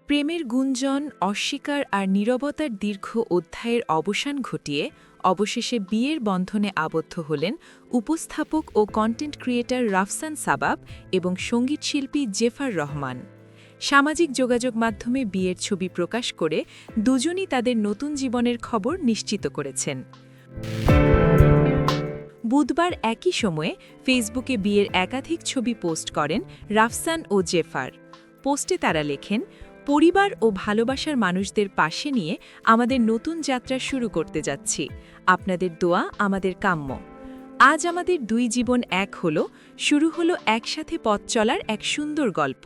প্রেমের গুঞ্জন, অস্বীকার আর নীরবতার দীর্ঘ অধ্যায়ের অবসান ঘটিয়ে অবশেষে বিয়ের বন্ধনে আবদ্ধ হলেন উপস্থাপক ও কন্টেন্ট ক্রিয়েটর রাফসান সাবাব এবং সঙ্গীতশিল্পী জেফার রহমান। সামাজিক যোগাযোগ মাধ্যমে বিয়ের ছবি প্রকাশ করে দুজনই তাদের নতুন জীবনের খবর নিশ্চিত করেছেন। বুধবার একই সময়ে ফেসবুকে বিয়ের একাধিক ছবি পোস্ট করেন রাফসান ও জেফার। পোস্টে তারা লেখেন, পরিবার ও ভালোবাসার মানুষদের পাশে নিয়ে আমাদের নতুন যাত্রা শুরু করতে যাচ্ছি। আপনাদের দোয়া আমাদের কাম্য। আজ আমাদের দুই জীবন এক হলো, শুরু হলো একসাথে পথ চলার এক সুন্দর গল্প।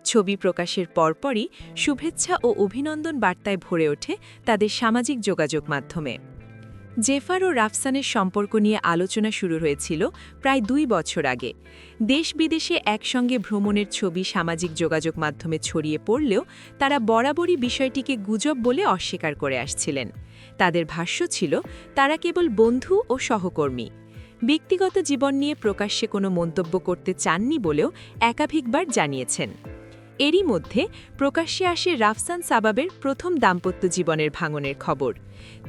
ছবি প্রকাশের পরপরই শুভেচ্ছা ও অভিনন্দন বার্তায় ভরে ওঠে তাদের সামাজিক যোগাযোগ মাধ্যমে। জেফার ও রাফসানের সম্পর্ক নিয়ে আলোচনা শুরু হয়েছিল প্রায় 2 বছর আগে। দেশ বিদেশে একসঙ্গে ভ্রমণের ছবি সামাজিক যোগাযোগ মাধ্যমে ছড়িয়ে পড়লেও তারা বরাবরই বিষয়টিকে গুজব বলে অস্বীকার করে আসছিলেন। তাদের ভাষ্য ছিল তারা কেবল বন্ধু ও সহকর্মী। ব্যক্তিগত জীবন নিয়ে প্রকাশ্যে কোনো মন্তব্য করতে চাননি বলেও একাধিকবার জানিয়েছেন। এরই মধ্যে প্রকাশ্যে আসে রাফসান সাবাবের প্রথম দাম্পত্য জীবনের ভাঙনের খবর।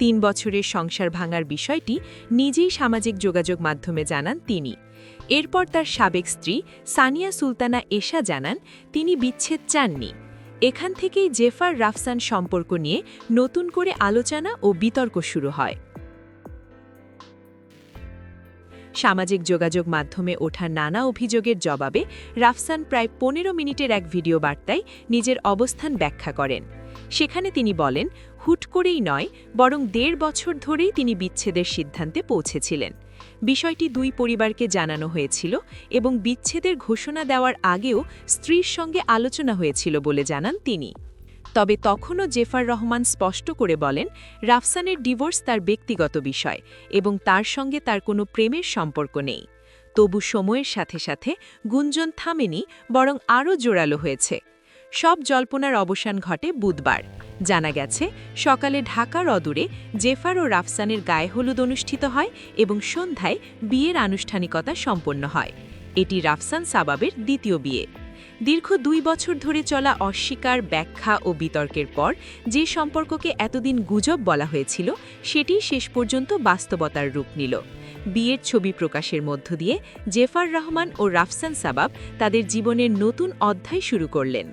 3 বছরের সংসার ভাঙার বিষয়টি নিজেই সামাজিক যোগাযোগ মাধ্যমে জানান তিনি। এরপর তার সাবেক স্ত্রী সানিয়া সুলতানা এশা জানান তিনি বিচ্ছেদ চাননি। এখান থেকেই জেফার রাফসান সম্পর্ক নিয়ে নতুন করে আলোচনা ও বিতর্ক শুরু হয়। সামাজিক যোগাযোগ মাধ্যমে ওঠা নানা অভিযোগের জবাবে রাফসান প্রায় 15 মিনিটের এক ভিডিও বার্তায় নিজের অবস্থান ব্যাখ্যা করেন। সেখানে তিনি বলেন, হুট করেই নয়, বরং 1.5 বছর ধরেই তিনি বিচ্ছেদের সিদ্ধান্তে পৌঁছেছিলেন। বিষয়টি দুই পরিবারকে জানানো হয়েছিল এবং বিচ্ছেদের ঘোষণা দেওয়ার আগেও স্ত্রীর সঙ্গে আলোচনা হয়েছিল বলে জানান তিনি। তবে তখনও জেফার রহমান স্পষ্ট করে বলেন, রাফসানের ডিভোর্স তার ব্যক্তিগত বিষয় এবং তার সঙ্গে তার কোনো প্রেমের সম্পর্ক নেই। তবু সময়ের সাথে সাথে গুঞ্জন থামেনি, বরং আরও জোরালো হয়েছে। সব জল্পনার অবসান ঘটে বুধবার। জানা গেছে, সকালে ঢাকার অদূরে জেফার ও রাফসানের গায়ে হলুদ অনুষ্ঠিত হয় এবং সন্ধ্যায় বিয়ের আনুষ্ঠানিকতা সম্পন্ন হয়। এটি রাফসান সাবাবের দ্বিতীয় বিয়ে। দীর্ঘ 2 বছর ধরে চলা অস্বীকার, ব্যাখ্যা ও বিতর্কের পর যে সম্পর্ককে এতদিন গুজব বলা হয়েছিল, সেটি শেষ পর্যন্ত বাস্তবতার রূপ নিল। বিয়ের ছবি প্রকাশের মধ্য দিয়ে জেফার রহমান ও রাফসান সাবাব তাদের জীবনের নতুন অধ্যায় শুরু করলেন।